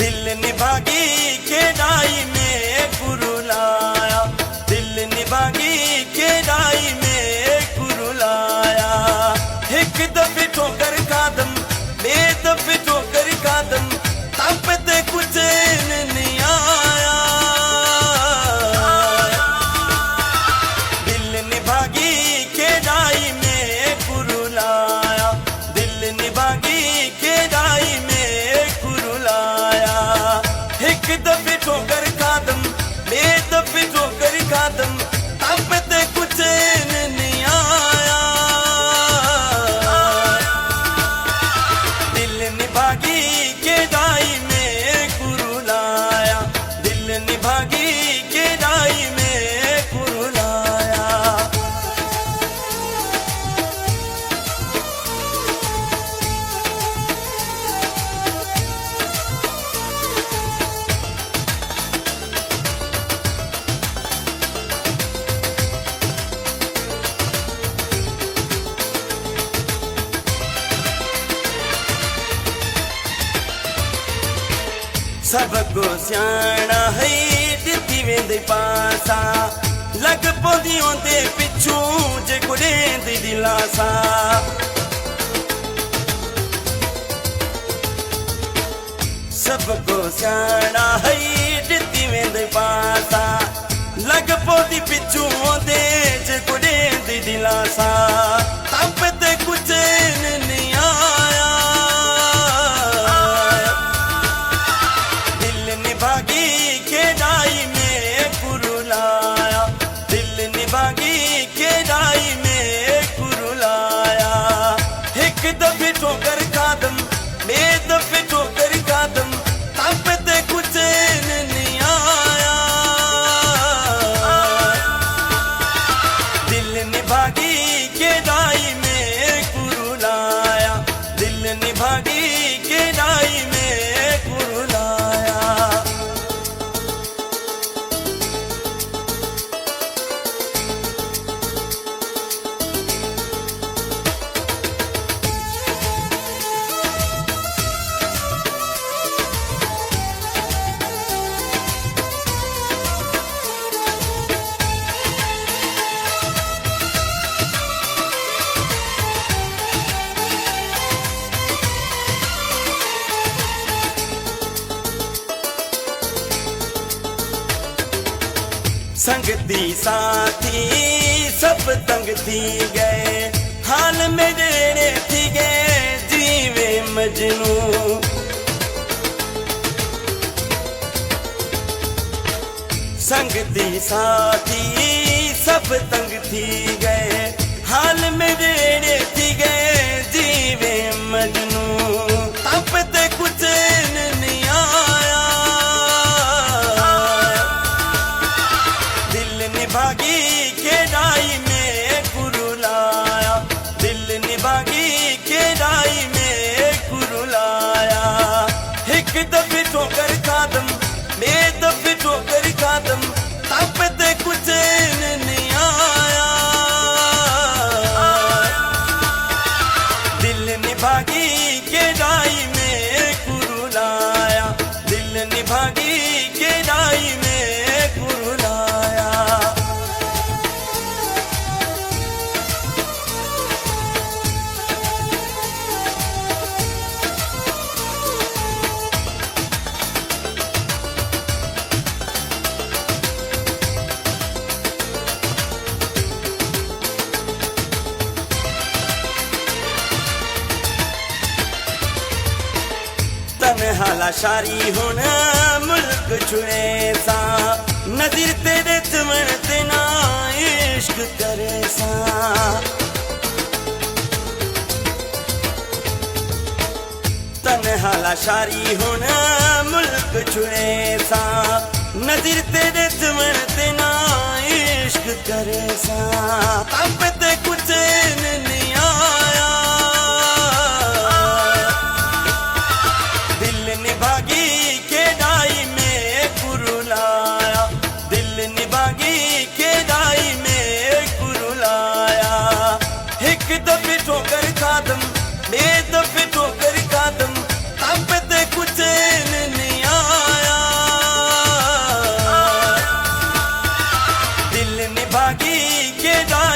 दिल निभागी खेड़ाई में कुरुलाया, दिल निभागी खेड़ाई में कुरुलाया। एक दफे ठोकर कादम, बे दफे ठोकर कादम, तब ते कुछ नहीं आया। दिल निभागी खेड़ाई में कुरुलाया, दिल निभागी खेड़ाई में कुरुलाया। एक दफे ठोकर कादम, बे दफे ठोकर कादम, तब ते कुछ नहीं आया। दिल निभागी खेड़ाई में कुरुलाया, दिल निभागी खेड़ाई में कुरुलाया। सबको सियाणा है दिती वेंदे पासा, लग पौधियों दे पिछू जे कुड़ेंदी दिलासा। सबको सियाणा है दिती वेंदे पासा, लग पौधी पिछू दे जे कुड़ेंदी दिलासा। तब ते कुछ नहीं आया। निभागी खेड़ाई में कुरुलाया, दिल निभागी खेड़ाई में कुरुलाया। एक दफे ठोकर कादम, बे दफे ठोकर कादम, तब ते कुछ नहीं आया। दिल निभागी खेड़ाई में कुरुलाया, दिल निभागी खेड़ाई में कुरुलाया। संगती साथी सब तंग थी गए, हाल मेरे थी गए जीवे मजनू। संगती साथी सब तंग थी गए, हाल मेरे थी गए जीवे मजनू। तब ते कुछ नहीं आया। निभागी खेड़ाई में कुरुलाया, दिल निभागी खेड़ाई में कुरुलाया। एक दफे ठोकर कादम, बे दफे ठोकर कादम, तब ते कुछ नहीं आया। दिल निभागी खेड़ाई में कुरुलाया, दिल निभागी खेड़ाई में कुरुलाया। तन्हाला शारी होना मुल्क छुए सा, नज़ीर तेरे चमन ते ना इश्क करे सा। तन्हाला शारी होना मुल्क छुए सा, नज़ीर तेरे चमन ते ना इश्क करे सा। तब ते कुछ नहीं आया। निभागी खेड़ाई में कुरुलाया, दिल निभागी खेड़ाई में कुरुलाया। एक दफे ठोकर कादम, बे दफे ठोकर कादम, तब ते कुछ नहीं जा